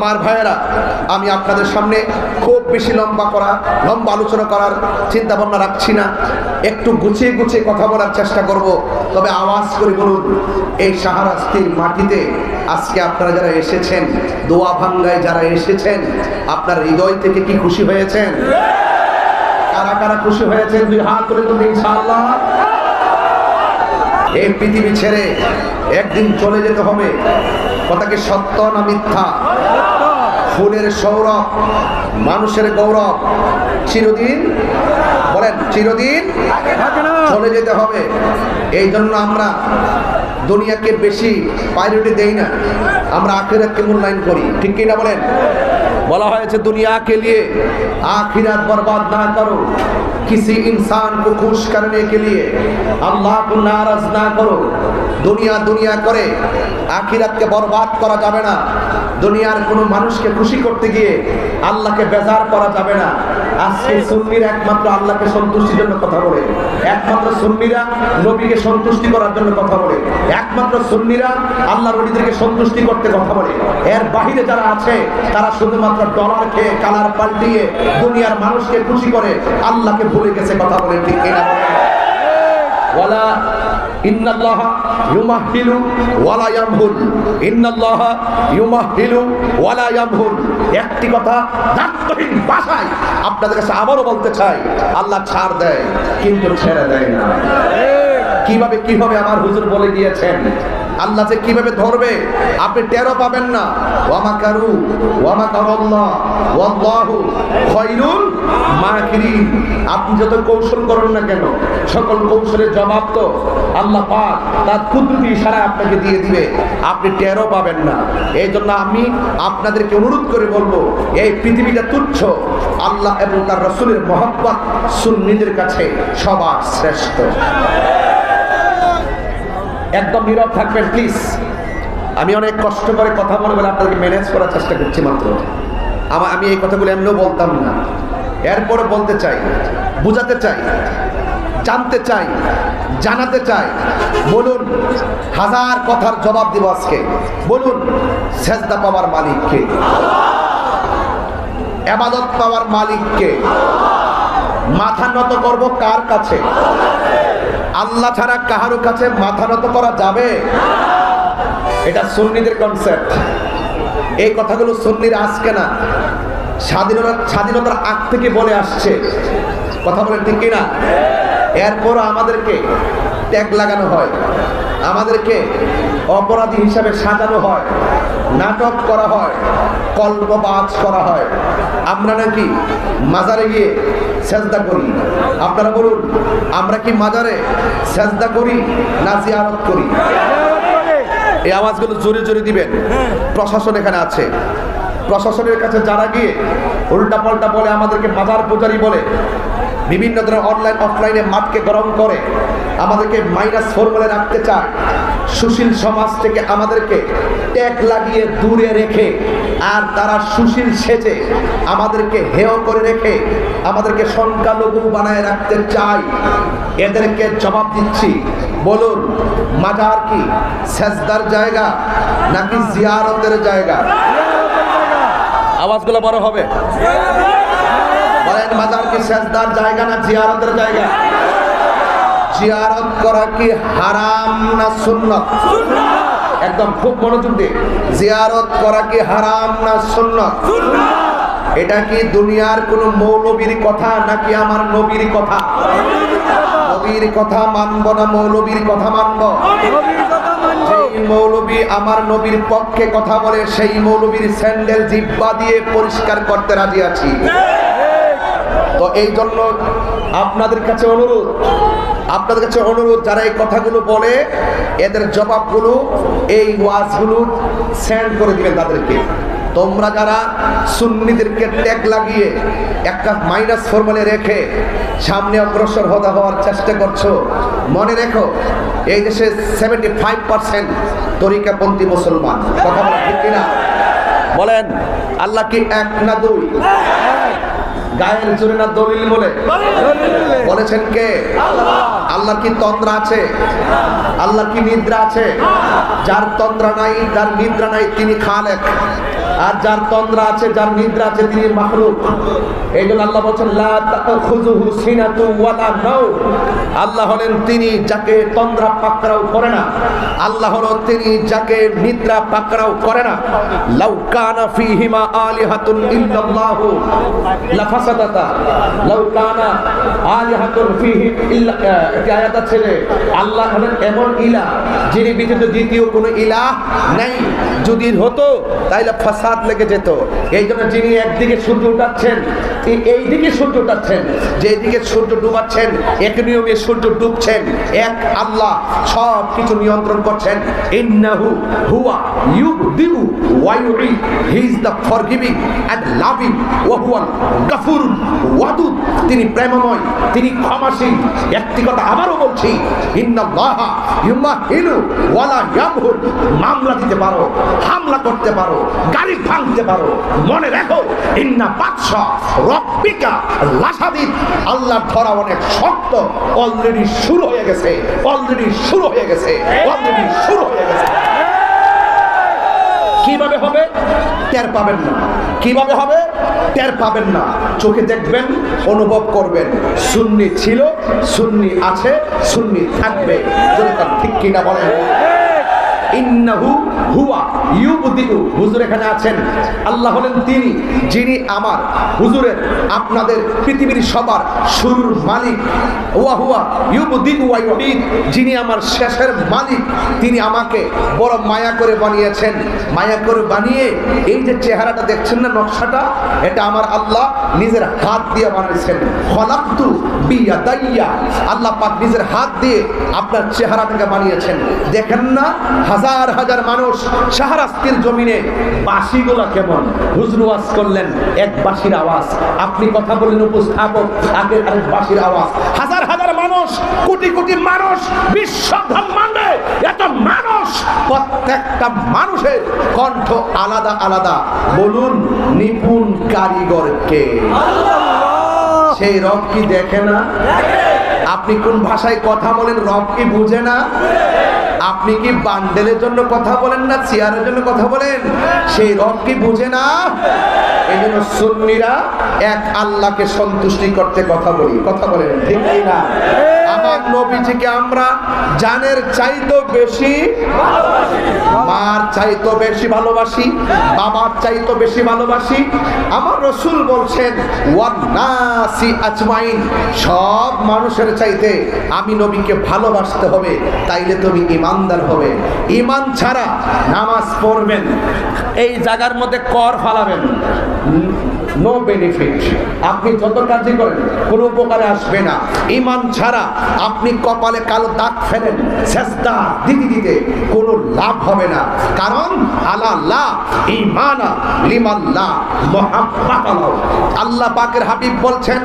আমার ভাইয়েরা, আমি আপনাদের সামনে খুব বেশি লম্বা আলোচনা করার চিন্তা ভাবনা রাখছি না। একটু গুছিয়ে গুছিয়ে কথা বলার চেষ্টা করব। তবে আওয়াজ করে বলুন, এই শাহরাস্তির মাটিতে আজকে আপনারা যারা এসেছেন, দোয়া ভাঙ্গায় যারা এসেছেন, আপনার হৃদয় থেকে কি খুশি হয়েছেন? কারা কারা খুশি হয়েছেন দুই হাত করে তুলুন ইনশাআল্লাহ। এই পৃথিবী ছেড়ে একদিন চলে যেতে হবে, কথা কি সত্য না মিথ্যা? ফুলের সৌরভ, মানুষের গৌরব চিরদিন, বলেন চিরদিন চলে যেতে হবে। এই জন্য আমরা দুনিয়াকে বেশি প্রায়োরিটি দেই না, আমরা আখিরাতকে মূল্যায়ন করি, ঠিক কিনা বলেন? বলা হয়েছে दुनिया के लिए आखिरत बर्बाद ना करो, किसी इंसान को खुश करने के लिए अल्लाह को नाराज ना करो। দুনিয়া করে আখিরাতকে বরবাদ করা যাবে না। দুনিয়ার কোনো মানুষকে খুশি করতে গিয়ে আল্লাহকে বেজার করা যাবে না। আজকে সুন্নিরা একমাত্র আল্লাহকে সন্তুষ্টির জন্য কথা বলে, একমাত্র সুন্নিরা নবীকে সন্তুষ্টি করার জন্য কথা বলে, একমাত্র সুন্নিরা আল্লাহর ওলিদেরকে সন্তুষ্টি করতে কথা বলে। এর বাহিরে যারা আছে তারা শুধুমাত্র ডলার খেয়ে কালার পাল্টিয়ে দুনিয়ার মানুষকে খুশি করে আল্লাহকে ভুলে গেছে, কথা বলে, ঠিক কিনা? ওয়ালা ইন্নাল্লাহ ইউমাহিলু ওয়ালা ইয়ামহুল, ইন্নাল্লাহ ইউমাহিলু ওয়ালা ইয়ামহুল। একটি কথা দায়িত্বহীন ভাষায় আপনাদের কাছে আবারও বলতে চাই, আল্লাহ ছাড় দেয় কিন্তু ছেড়ে দেয় না। কিভাবে আমার হুজুর বলে দিয়েছেন, আল্লাহ যে কিভাবে ধরবে আপনি টেরও পাবেন না। ওয়ামাকারু ওয়ামাকারাল্লাহ ওয়াল্লাহু খায়রুল মাকিরিন। আপনি যত কৌশল করেন না কেন, সকল কৌশলের জবাব তো আল্লাহ পাক তার কুদরতি ইশারায় আপনাকে দিয়ে দিবে, আপনি টেরও পাবেন না। এই জন্য আমি আপনাদেরকে অনুরোধ করে বলবো, এই পৃথিবীটা তুচ্ছ, আল্লাহ এবং তার রাসূলের মহব্বত সুন্নিদের কাছে সবার শ্রেষ্ঠ। একদম নীরব থাকবেন প্লিজ। আমি অনেক কষ্ট করে কথা বলে আপনাদেরকে ম্যানেজ করার চেষ্টা করছি মাত্র। আমি এই কথাগুলো এমনিও বলতাম না, এরপরে বলতে চাই, বুঝাতে চাই, জানতে চাই, জানাতে চাই। বলুন, হাজার কথার জবাব দিব আজকে। বলুন, সেজদা পাওয়ার মালিক কে? ইবাদত পাওয়ার মালিক কে? মাথা নত করব কার কাছে? আল্লাহ ছাড়া কাহারও কাছে মাথা নত করা যাবে? এটা সুন্নিদের কনসেপ্ট। এই কথাগুলো সুন্নিরা আজকে না, স্বাধীনতার আগ থেকে বলে আসছে, কথা বলেন, ঠিক কিনা? এরপর আমাদেরকে ট্যাগ লাগানো হয়, আমাদেরকে অপরাধী হিসাবে সাজানো হয়, নাটক করা হয়, কল্পবাজ করা হয়। আমরা নাকি মাজারে গিয়ে সেজদা করি? আপনারা বলুন, আমরা কি মাজারে সেজদা করি না জিয়ারত করি? এই আওয়াজগুলো জোরে জোরে দিবেন। প্রশাসন এখানে আছে, প্রশাসনের কাছে যারা গিয়ে উল্টা পাল্টা বলে, আমাদেরকে মাজার পূজারি বলে, বিভিন্ন ধরনের অনলাইন অফলাইনে মাঠকে গরম করে আমাদেরকে -4 বলে রাখতে চায়, সুশীল সমাজ থেকে আমাদেরকে ট্যাগ লাগিয়ে দূরে রেখে, আর তারা সুশীল সেজে আমাদেরকে হেয় করে রেখে আমাদেরকে সংখ্যালঘু বানায় রাখতে চায়। এদেরকে জবাব দিচ্ছি, বলুন, মাজার কি সেজদার জায়গা নাকি জিয়ারতের জায়গা? আওয়াজগুলো বড় হবে। বলেন, মাজার কি সেজদার জায়গা না জিয়ারতের জায়গা? জিয়ারত করা কি হারাম না সুন্নাত? একদম খুব মনোযোগ দিয়ে, জিয়ারত করা কি হারাম না সুন্নাত? এটা কি দুনিয়ার কোন মৌলবীর কথা নাকি আমার নবীর কথা? নবীর কথা মানব না মৌলবীর কথা মানব? যেই মৌলবী আমার নবীর পক্ষে কথা বলে, সেই মৌলবীর স্যান্ডেল জিহ্বা দিয়ে পরিষ্কার করতে রাজি আছি। তো এই জন্য আপনাদের কাছে অনুরোধ, যারা এই কথাগুলো বলে এদের জবাবগুলো, এই ওয়াজগুলো সেন্ড করে দিবেন তাদেরকে। তোমরা যারা সুন্নিদেরকে ট্যাগ লাগিয়ে একটা -4 বলে রেখে সামনে অগ্রসর হওয়ার চেষ্টা করছো, মনে রেখো, এই দেশে 75% তরিকাপন্থী মুসলমান, কথা বলা ঠিক কিনা? বলেন, আল্লাহ কি এক না দুই? গায়ের জোরে না দলিল বলে বলেছেন কে? আল্লাহ কি তন্দ্রা আছে? আল্লাহ কি নিদ্রা আছে? যার তন্দ্রা নাই, যার নিদ্রা নাই, তিনি খালেক। আর যার তন্দ্রা আছে, যার নিদ্রা আছে, তিনি মাখলুক। এই জন্য আল্লাহ বলছেন লা তাখুযুহু সিনাতু ওয়ালা নাওম। আল্লাহ হলেন তিনি যাকে তন্দ্রা পাকড়াও করে না, আল্লাহ হলো তিনি যাকে নিদ্রা পাকড়াও করে না। লাউ কানা ফীহিমা আলিহাতুন ইল্লাল্লাহু লাফাসাদাতা, লাউ কানা আলিহাতুন ফীহি ইল্লা, একটি আয়াত আছে যে আল্লাহ হলেন এমন ইলাহ যিনি ব্যতীত দ্বিতীয় কোনো ইলাহ নাই, যদি হতো তাইলে ফাসাদ লেগে যেত। এই জন্য যিনি একদিকে সূর্য উঠাচ্ছেন, এই দিকে সূর্য উঠাচ্ছেন, যেদিকে সূর্য ডুবাচ্ছেন, এক নিয়মে সূর্য ডুবছেন, এক আল্লাহ সব কিছু নিয়ন্ত্রণ করছেন। ইন্নাহু হুয়া ইউবদিউ ওয়া ইউঈদ, he is the forgiving and loving ওয়া হুয়াল গফুরুল ওয়াদুদ, তিনি প্রেমময়, তিনি ক্ষমাশীল। একটি কথা আবারও বলছি, ইন্নাল্লাহা ইউমাহিলু ওয়ালা ইয়ামহুল। মামলা দিতে পারো, হামলা করতে পারো, গাড়ি ভাঙতে পারো, মনে রাখো ইন্না বাদশা রব্বিকা লাশাদীদ, আল্লাহর ধরা অনেক শক্ত। অলরেডি শুরু হয়ে গেছে, অলরেডি শুরু হয়ে গেছে, অলরেডি শুরু হয়ে গেছে। কিভাবে হবে টের পাবেন না, কিভাবে হবে টের পাবেন না। চোখে দেখবেন, অনুভব করবেন। সুন্নি ছিল, সুন্নি আছে, সুন্নি থাকবে। ঠিক কিনা বলেন? ইন্নাহু হুয়া ইউবদিউ, হুজুর এখানে আছেন, আল্লাহ হলেন তিনি যিনি আমার হুজুরের আপনাদের পৃথিবীর সবার শুরুর মালিক। ওয়া হুয়া ইউবদিউ ওয়া ইউঈদ, যিনি আমার শেষের মালিক। তিনি আমাকে বড় মায়া করে বানিয়েছেন। মায়া করে বানিয়ে এই যে চেহারাটা দেখছেন না, নকশাটা, এটা আমার আল্লাহ নিজের হাত দিয়ে বানিয়েছেন। খলাকতু বিয়াদাইয়া, আল্লাহ পাক নিজের হাত দিয়ে আপনার চেহারাটাকে বানিয়েছেন। দেখেন না হাজার হাজার মানুষ শাহরাস্তির জমিনে, বাঁশিগুলা কেমন, হুজুর ওয়াজ করলেন, এক বাঁশির আওয়াজ, আপনি কথা বললেন উপস্থাপক, আগের আরেক বাঁশির আওয়াজ। হাজার হাজার মানুষ, কোটি কোটি মানুষ, বিশ্ব ব্রহ্মাণ্ডে এত মানুষ, প্রত্যেকটা মানুষের কণ্ঠ আলাদা আলাদা। বলুন নিপুণ কারিগরকে, সেই রব কি দেখে না? আপনি কোন ভাষায় কথা বলেন, রব কি বুঝে না? আপনি কি বান্ডেলের জন্য কথা বলেন না চেয়ারের জন্য কথা বলেন? সেই রব কি বুঝে না? এই জন্য সুন্নিরা এক আল্লাহকে সন্তুষ্টি করতে কথা বলি, কথা বলেন ঠিক না? আমার নবীজিকে আমরা জানের চাইতো বেশি, মার চাইতো বেশি ভালোবাসি, বাবার চাইতো বেশি ভালোবাসি। আমার রাসূল বলছেন ওয়ান নাসি আজমাইন, সব মানুষের চাইতে আমি নবীকে ভালোবাসতে হবে, তাইলে তুমি ইমানদার হবে। ইমান ছাড়া নামাজ পড়বেন, এই জায়গার মধ্যে কর ফালাবেন, নো বেনিফিট। আপনি যত কাজই করেন কোনো উপকারে আসবে না। ইমান ছাড়া আপনি কপালে কালো দাগ ফেলেন, সেজদা দিতে দিতে কোনো লাভ হবে না। কারণ আল্লাহ ঈমানা লিমাল্লাহ মুহাব্বাতাল্লাহ, আল্লাহ পাকের হাবিব বলছেন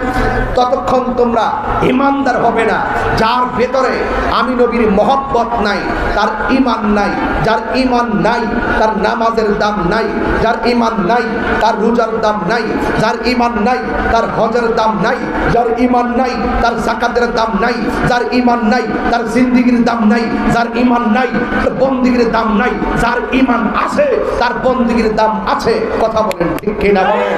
ততক্ষণ তোমরা ইমানদার হবে না যার ভেতরে আমি নবীর মহব্বত নাই, তার ঈমান নাই। যার ঈমান নাই তার নামাজের দাম নাই, যার ঈমান নাই তার রোজার দাম নাই, যার ঈমান নাই তার হজের দাম নাই, যার ঈমান নাই তার যাকাতের দাম নাই, যার ঈমান নাই তার জিন্দেগীর দাম নাই, যার ঈমান নাই তার বন্দেগীর দাম নাই, যার ঈমান আছে তার বন্দেগীর দাম আছে। কথা বলেন ঠিক কিনা বলেন?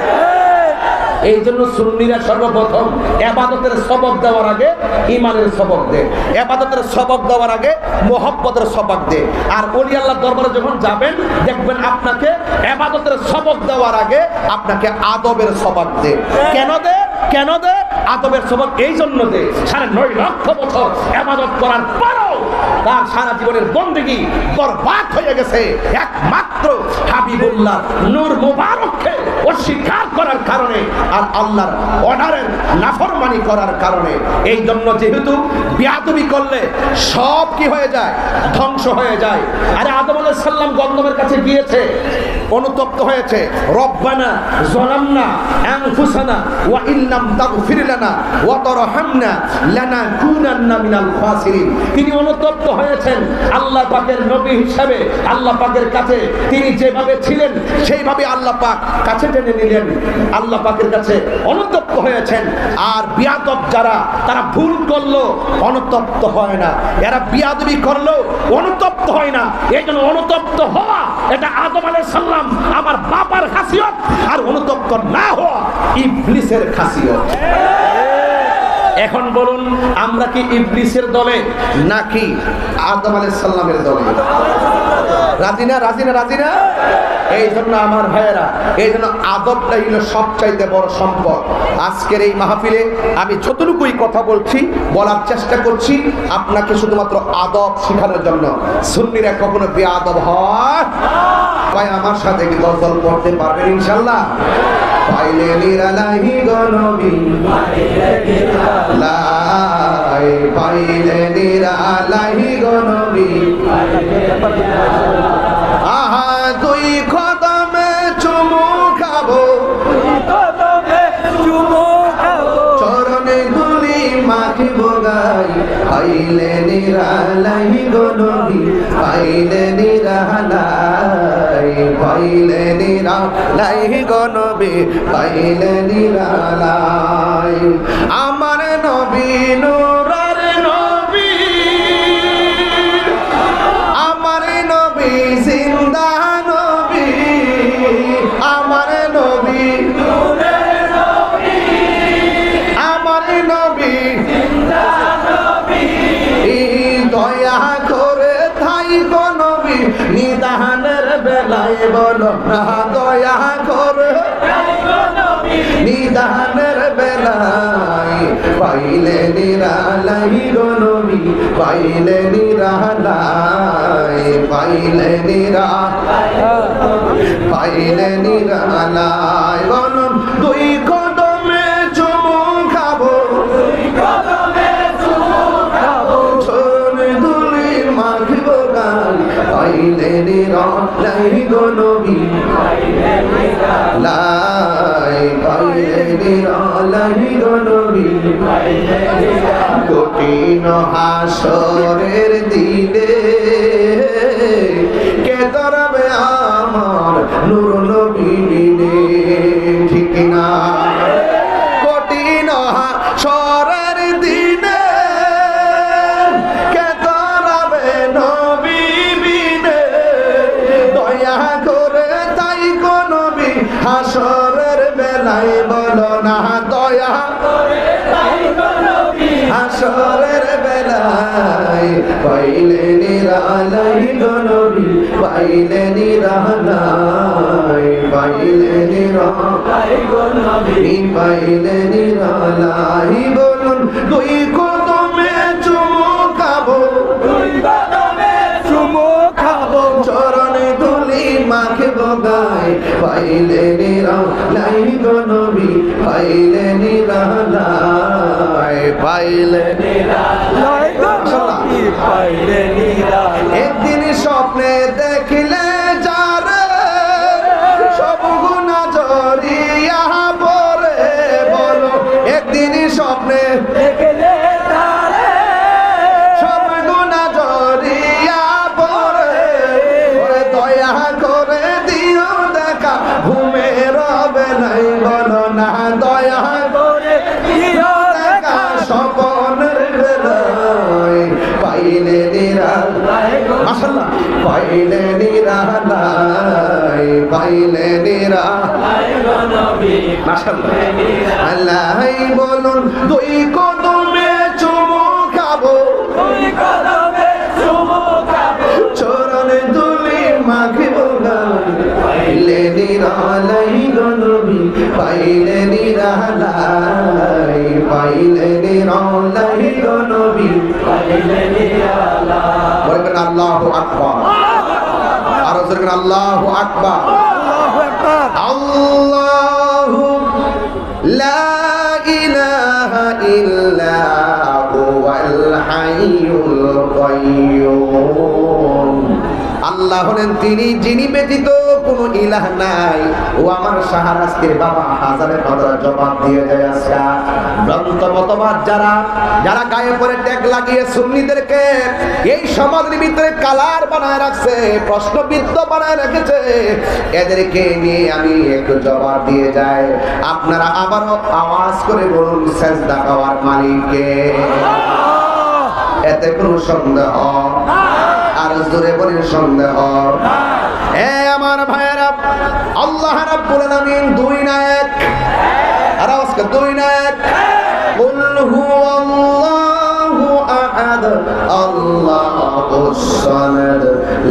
এই জন্য সুন্নিরা সর্বপ্রথম ইবাদতের সবক দেওয়ার আগে ঈমানের সবক দেয়, ইবাদতের সবক দেওয়ার আগে মুহাব্বতের সবক দেয়। আর ওলি আল্লাহর দরবারে যখন যাবেন দেখবেন আপনাকে ইবাদতের সবক দেওয়ার আগে আপনাকে আদবের সবক দেয়। কেন দেয়? কেন দেয় আদবের সবক? এই জন্য দেয় 9.5 লক্ষ বছর ইবাদত করার পরও তার সারা জীবনের বন্দেগী বরবাদ হয়ে গেছে একমাত্র হাবিবুল্লাহ নূর মুবারককে অস্বীকার করার কারণে আর আল্লাহর অর্ডারের নাফরমানি করার কারণে। এই জন্য যেহেতু বিয়াদবি করলে সব কি হয়ে যায়? ধ্বংস হয়ে যায়। আরে আদম আলাইহিস সালাম গন্ধমের কাছে গিয়েছে, অনুতপ্ত হয়েছে, রব্বানা যালামনা আনফুসানা ওয়া ইল্লাম তাগফির লানা ওয়া তারহামনা লানাকুনান্না মিনাল খাসিরিন। তিনি অনুতপ্ত হয়েছেন আল্লাহ পাকের নবী হিসেবে, আল্লাহ পাকের কাছে তিনি যেভাবে ছিলেন সেইভাবে আল্লাহ পাক কাছে টেনে নিলেন, আল্লাহ পাকের কাছে অনুতপ্ত হয়েছেন। আর বিয়াদব যারা তারা ভুল করলো অনুতপ্ত হয় না, এরা বিয়াদবি করলো অনুতপ্ত হয় না। এই জন্য অনুতপ্ত হওয়া এটা আদম আলাইহিস সালাম সালাম আমার বাবার খাসিয়ত, আর অনুতপ্ত না হওয়া ইবলিসের খাসিয়ত। এখন বলুন, আমরা কি ইবলিসের দলে নাকি আদম আলাইহিস সালামের দলে? রাজি না, রাজি না, রাজি না? এই জন্য আমার ভাইয়েরা, এই জন্য আদবটাই হলো সবচাইতে বড় সম্পদ। আজকের এই মাহফিলে আমি যতটুকুই কথা বলছি, বলার চেষ্টা করছি আপনাকে শুধুমাত্র আদব শেখানোর জন্য। সুন্নিরা কখনো বেআদব হয়? ভাই আমার সাথে কি গজল পড়তে পারবেন ইনশাআল্লাহ? পাইলে নিরালাহি গো নবী, পাইলে নিরালাহি গো নবী, আহা দুই কদমে চুমু খাবো, চরণে ধুলি মাখিব গাই, পাইলে নিরালাহি গো নবী, পাইলে নিরালাই, পাইলে নিরালাই গো নবী, পাইলে নিরালাই। আমার নবী নূরের নবী, আমার নবী জিন্দা নবী, আমার নবী নূরের নবী, আমার নবী জিন্দা নবী, দয়া করে থাই গো নবী, নিদানের বেলায় বলো না, দয়া করে নিদানের বেলায়, পাইলে নিরালাই গো নবী, পাইলে নিরালাই, পাইলে নিরালাই, পাইলে নিরালাই। বলুন দুই কদমে চুমু খাবো, চরণে ধুলি মাখিব গাই, পাইলে নিরালাই গো নবী, লাই, পাইলে নিরালাই গো নবী। কঠিন হাসরের দিনে কে ধরবে আমার নূর নবী বিনে, ঠিক না? কঠিন হাসরের দিনে কে ধরবে নবী বিনে, দয়া করে তাই গো নবী হাসরের বেলায় বলো না, দয়া করে তাই গো নবী হাসরের বেলায়, পাইলে নিরালাই গো নবী, পাইলে নিরালাই, পাইলে নিরালাই গো নবী, পাইলে নিরালাই। বলুন দুই কদমে চুমু খাবো, দুই কদমে চুমু খাবো, চরণে ধুলি মাখিব গাই, পাইলে নিরালাই গো নবী, পাইলে নিরালাই, পাইলে নিরালাই গো নবী, পাইলে নিরালাই। একদিন স্বপ্নে দেখিলে যারে, সব গুনাহ ঝরিয়া পড়ে, বলো একদিন স্বপ্নে দেখিলে যারে, সব গুনাহ ঝরিয়া পড়ে, ওরে দয়া করে দিও দেখা, ঘুমে রবে নাই বলো না, দয়া করে দিও দেখা, স্বপ্নের বেলায়, পাইলে নিরালাই, মাশাআল্লাহ, পাইলে নিরালাই, পাইলে নিরালাই গো নবী, মাশাআল্লাহ। আল্লাহ বলুন দুই কদমে চুমু খাবো, দুই কদমে চুমু খাবো, চরণে ধুলি মাখিব গাই, পাইলে নিরালাই গো নবী, পাইলে নিরালাই, পাইলে নিরালাই গো নবী, পাইলে নিরালাই। বলবেন আল্লাহু আকবার, আর বলবেন আল্লাহু আকবার, আল্লাহু লা ইলাহা ইল্লা হুয়াল হাইয়ুল কাইয়্যুম। আল্লাহ হলেন তিনি যিনি ব্যতীত কোনো ইলাহ নাই। ও আমার শাহরাস্তির বাবা হাজারে হাজার জবাব দিয়ে যায় আজকে গ্রন্থ মতবাদ যারা যারা গায়ে পরে ট্যাগ লাগিয়ে সুন্নিদেরকে এই সমাজের ভিতরে কালার বানায় রাখছে, প্রশ্নবিদ্ধ বানায় রেখেছে, এদেরকে নিয়ে আমি একটু জবাব দিয়ে যাই। আপনারা আবারও আওয়াজ করে বলুন সেজদা পাওয়ার মালিককে। এতে কোনো সন্দেহ, আর জোরে বলেন সন্দেহ। আমার ভাইয়েরা, আল্লাহ রাব্বুল আলামিন দুই না এক, আর আজকে দুই না এক। কুল হুয়াল্লাহু আহাদ আল্লাহুস সামাদ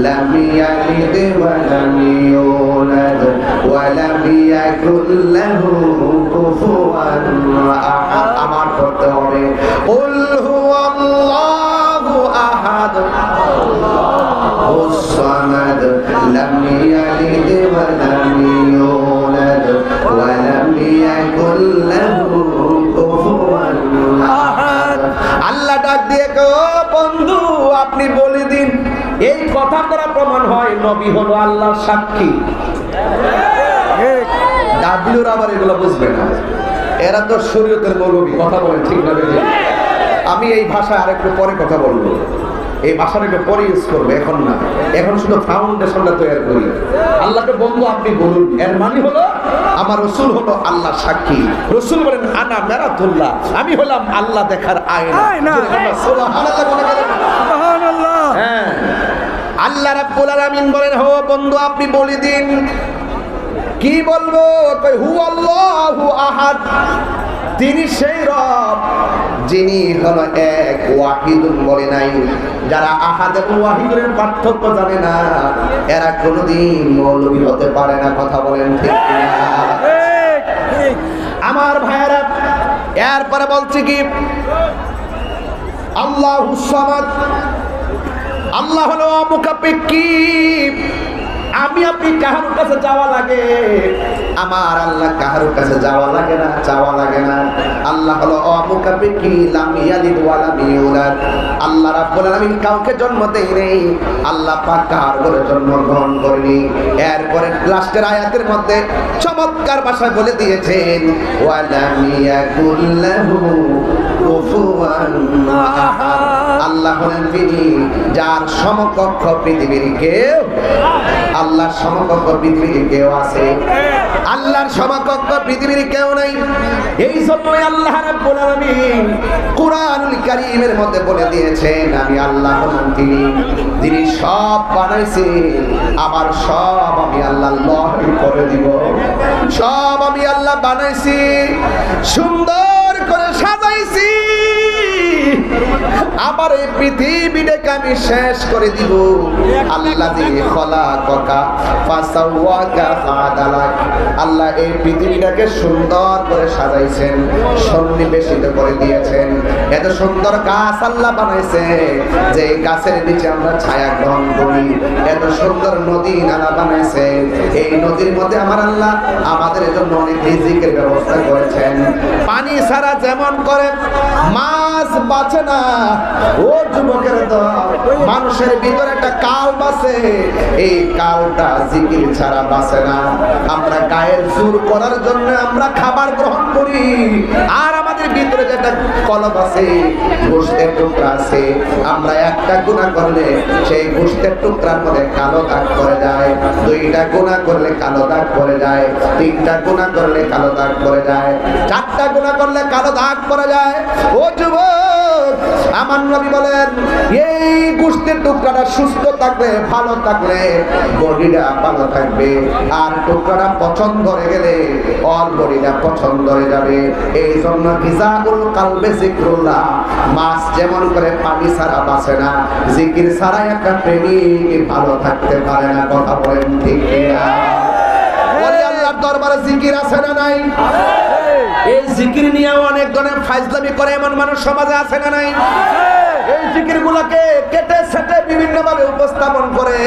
লাম ইয়ালিদ ওয়া লাম ইউলাদ ওয়া লাম ইয়াকুল লাহু কুফুয়ান আহাদ। আমার পড়তে হবে কুল হুয়াল্লাহু আহাদ আল্লাহুস সামাদ লাম ইয়ালিদ ওয়া লাম ইউলাদ ওয়া লাম ইয়াকুল লাহু কুফুয়ান আহাদ। আল্লাহ ডাক দিয়ে কো বন্ধু আপনি বলে দিন, এই কথা দ্বারা প্রমাণ হয় নবী হলো আল্লাহর সাক্ষী। ডাব্লিউর আবার এগুলো বুঝবে না, এরা তো শরীয়তের মৌলবী। কথা বলেন ঠিক না? আমি এই ভাষা আরেকটু পরে কথা বলবো, এই ভাষাটা একটু পরে ইউজ করবো, এখন না। এখন শুধু ফাউন্ডেশনটা তৈরি করি। আল্লাহকে বন্ধু আপনি বলুন, এর মানে হলো আমার রসুল হলো আল্লাহ সাক্ষী। রসুল বলেন আনা মেরাতুল্লাহ, আমি হলাম আল্লাহ দেখার আয়না। সুবহানাল্লাহ বলে গেলেন। সুবহানাল্লাহ। হ্যাঁ, আল্লাহ রাব্বুল আলামিন বলেন হো বন্ধু আপনি বলে দিন। কি বলবো? কই হু আল্লাহু আহাদ, তিনি সেই রব যিনি হলো এক, ওয়াহিদুন বলে নাই। যারা আহাদ এবং ওয়াহিদের পার্থক্য জানে না এরা কোনোদিন মৌলবী হতে পারে না। কথা বলেন ঠিক কিনা? আমার ভাইয়েরা, এরপরে বলছি কি আল্লাহুস সামাদ, আল্লাহ হলো অমুখাপেক্ষী। আমি আপনি কাহার কাছে যাওয়া লাগে, আমার আল্লাহ কাহার কাছে যাওয়া লাগে না, চাওয়া লাগে না। আল্লাহ হলো অমুখাপেক্ষী, লাম ইয়ালিদ ওয়া লাম ইউলাদ। আল্লাহ রাব্বুল আলামিন কাউকে জন্ম দেয় নেই, আল্লাহ পাক কার ঘরে জন্মগ্রহণ করেনি। এরপরে লাস্টের আয়াতের মধ্যে চমৎকার ভাষায় বলে দিয়েছেন ওয়া লাম ইয়াকুল লাহু কুফুয়ান আহাদ। আল্লাহ হলেন তিনি যার সমকক্ষ পৃথিবীর কেউ, আল্লাহর সমকক্ষ পৃথিবীর কেউ আছে? আল্লাহর সমকক্ষ পৃথিবীর কেউ নাই। এই জন্যই আল্লাহ রাব্বুল আলামিন কুরআনুল কারীমের মধ্যে বলে দিয়েছেন আমি আল্লাহ হলাম তিনি, যিনি সব বানাইছে। আমার সব আমি আল্লাহ লয় করে দিব। সব আমি আল্লাহ বানাইছি, সুন্দর করে সাজাইছি। আবার এই পৃথিবীটাকে আমি শেষ করে দিব। আল্লাযী খলাকাকা ফাসাওয়াকা ফাআদালাক। আল্লাহ এই পৃথিবীটাকে সুন্দর করে সাজাইছেন, সন্নিবেশিত করে দিয়েছেন। এত সুন্দর গাছ আল্লাহ বানাইছে যে এই গাছের নিচে আমরা ছায়া গ্রহণ করি। এত সুন্দর নদী নালা বানাইছে, এই নদীর মধ্যে আমার আল্লাহ আমাদের জন্য অনেক রিজিকের ব্যবস্থা করেছেন। পানি ছাড়া যেমন করে মাছ বাঁচে না, ও যুবকের দল, মানুষের ভিতরে একটা কাল বাঁচে, এই কালটা জিকির ছাড়া বাঁচে না। আমরা গায়ের জোর করার জন্য আমরা খাবার গ্রহণ করি, আর আমাদের ভিতরে যেটা কলব আছে, গোশতের টুকরা আছে, আমরা একটা গুনাহ করলে সেই গোশতের টুকরার মধ্যে কালো দাগ পড়ে যায়। দুইটা গুনাহ করলে কালো দাগ পড়ে যায়, তিনটা গুনাহ করলে কালো দাগ পড়ে যায়, চারটা গুনাহ করলে কালো দাগ পড়ে যায়। ও যুবক, আমার নবী বলেন এই গোশতের টুকরাটা সুস্থ থাকলে, ভালো থাকলে বডিটা ভালো থাকবে, আর টুকরাটা পছন্দ হয়ে গেলে অল বডিটা পছন্দ হয়ে যাবে। এই জন্য গিজাউল কালবে জিকরুল্লাহ। মাছ যেমন করে পানি ছাড়া বাঁচে না, জিকির ছাড়া একটা প্রেমিক ভালো থাকতে পারে না। কথা বলেন ঠিক কিনা? ওরে আল্লাহর দরবারে জিকির আছে না নাই? এই জিকির নিয়ে অনেক ধরনের ফাইজলামি করে এমন মানুষ সমাজে আছে না নাই? এই জিকিরগুলোকে কেটে সেটে বিভিন্ন ভাবে উপস্থাপন করে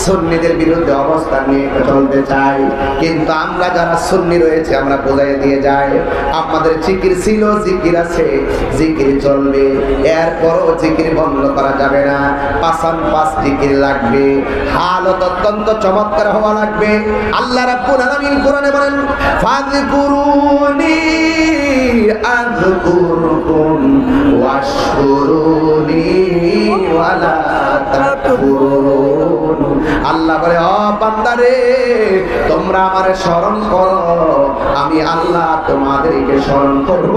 সুন্নিদের বিরুদ্ধে অবস্থান নিয়ে চলতে চাই। কিন্তু আমরা যারা সুন্নি রয়েছে আমরা বোঝাই দিয়ে যাই আমাদের জিকির ছিল, জিকির আছে, জিকির চলবে। এরপরও জিকির বন্ধ করা যাবে না, পাঁচান পাঁচ জিকির লাগবে, হালত অত্যন্ত চমৎকার হওয়া লাগবে। আল্লাহ রাব্বুল আলামিন কোরআনে বলেন ফাযকুরুনি আযকুরকুম ওয়াশকুরুনি ওয়ালা তাকফুরুন। আল্লাহ বলে ও বান্দারে তোমরা আমারে স্মরণ করো, আমি আল্লাহ তোমাদেরকে স্মরণ করব।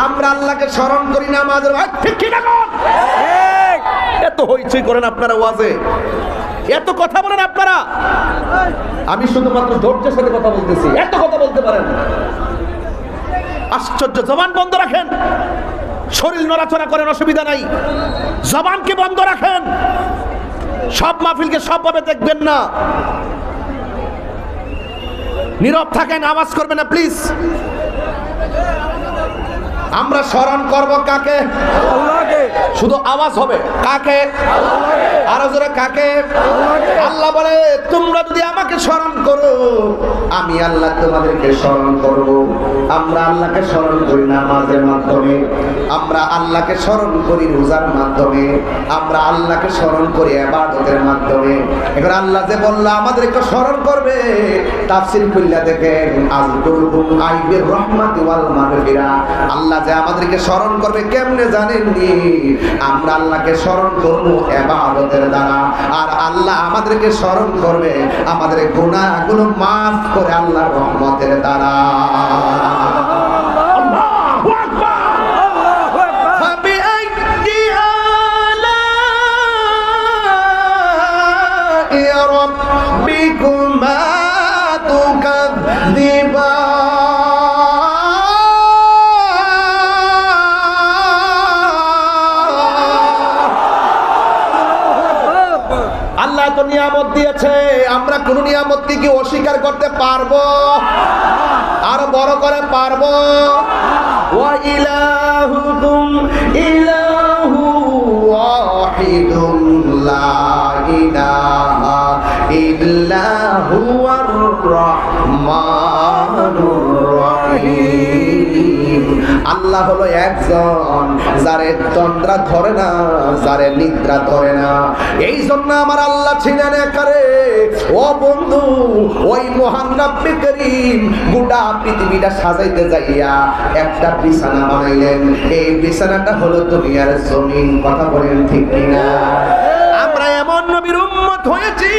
আমরা আল্লাহকে স্মরণ করি না, আমাদের ঠিক কি না? এত হইচই করেন আপনারা ওয়াজে, এত কথা বলেন আপনারা, আমি শুধুমাত্র ধৈর্যের সাথে কথা বলতেছি, এত কথা বলতে পারেন? আশ্চর্য। জবান বন্ধ রাখেন, শরীর নড়াচড়া করেন, অসুবিধা নাই, জবানকে বন্ধ রাখেন। সব মাহফিলকে সবভাবে দেখবেন না, নীরব থাকেন, আওয়াজ করবেন না প্লিজ। আমরা স্মরণ করব কাকে? আল্লাহকে। শুধু আওয়াজ হবে কাকে? আরো জোরে কাকে? আল্লাহ বলে তোমরা যদি আমাকে স্মরণ করো আমি আল্লাহ তোমাদেরকে স্মরণ করব। আমরা আল্লাহকে স্মরণ করি নামাজের মাধ্যমে, আমরা আল্লাহকে স্মরণ করি রোজার মাধ্যমে, আমরা আল্লাহকে স্মরণ করি ইবাদতের মাধ্যমে। এবার আল্লাহ যে বলল আমাদেরকে স্মরণ করবে, তাফসীর খুললা দেখেন, আযকুরুকুম আইবির রাহমাতি ওয়াল মাগফিরা। আল্লাহ যে আমাদেরকে স্মরণ করবে কেমনে জানেননি? আমরা আল্লাহকে স্মরণ করব ইবাদতের দ্বারা, আর আল্লাহ আমাদেরকে স্মরণ করবে আমাদের গুনাহগুলো মাফ করে আল্লাহর রহমতের দ্বারা। আল্লাহু আকবার, আল্লাহু আকবার। ফাবিআইয়ি আলা'i রাব্বিকুমা তুকাযযিবান। আল্লাহ তো নিয়ামত দিয়েছে, আমরা কোন নিয়ামত কি অস্বীকার করতে পারবো? আরো বড় করে পারবো? ওয়া ইলাহুকুম ইলাহু ওয়াহিদুন লা ইলাহা ইল্লা হুয়ার রাহমানুর রহিম। আল্লাহ হলো একজন, যারে তন্দ্রা ধরে না, যারে নিদ্রা ধরে না। এই জন্য আমার আল্লাহ ছিলেন একারে। ও বন্ধু, ওই মহান রব্বে করিম গোটা পৃথিবীটা সাজাইতে যাইয়া একটা বিছানা বানাইলেন। এই বিছানাটা হলো দুনিয়ার জমিন। কথা বলেন ঠিক কিনা? আমরা এমন নবীর উম্মত হয়েছি,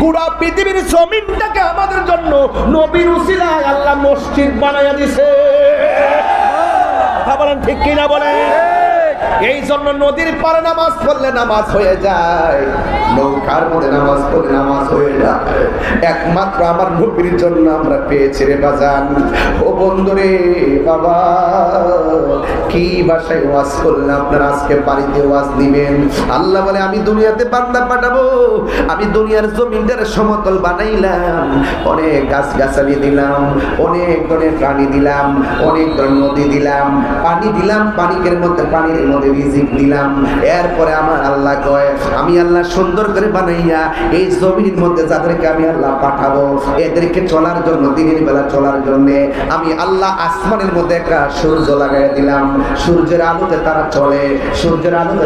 গোটা পৃথিবীর জমিনটাকে আমাদের জন্য নবীর উসিলায় আল্লাহ মসজিদ বানাইয়া দিছে। কথা বলেন ঠিক কিনা? বলেন। এই জন্য নদীর পাড়ে নামাজ পড়লে নামাজ হয়ে যায়, নৌকার মধ্যে নামাজ পড়লে নামাজ হয়ে যায়। একমাত্র আমার নবীর জন্য আমরা পেয়েছি রে বাজান। ও বন্ধুরে, বাবা কি ভাষায় ওয়াজ করলেন আপনারা? আজকে বাড়িতে ওয়াজ দিবেন। আল্লাহ বলে আমি দুনিয়াতে বান্দা পাঠাবো, আমি দুনিয়ার জমিনটার সমতল বানাইলাম, অনেক গাছ গাছালি দিলাম, অনেক ধরনের প্রাণী দিলাম, অনেক ধরনের নদী দিলাম, পানি দিলাম, পানির মধ্যে রিজিক দিলাম। এরপরে আমার আল্লাহ কয় আমি আল্লাহ সুন্দর করে বানাইয়া এই জমিনের মধ্যে যাদেরকে আমি আল্লাহ পাঠাবো, এদেরকে চলার জন্য, দিনের বেলা চলার জন্য আমি আল্লাহ আসমানের মধ্যে একটা সূর্য লাগাই দিলাম। সূর্যের আলোতে তারা চলে, সূর্যের আলোতে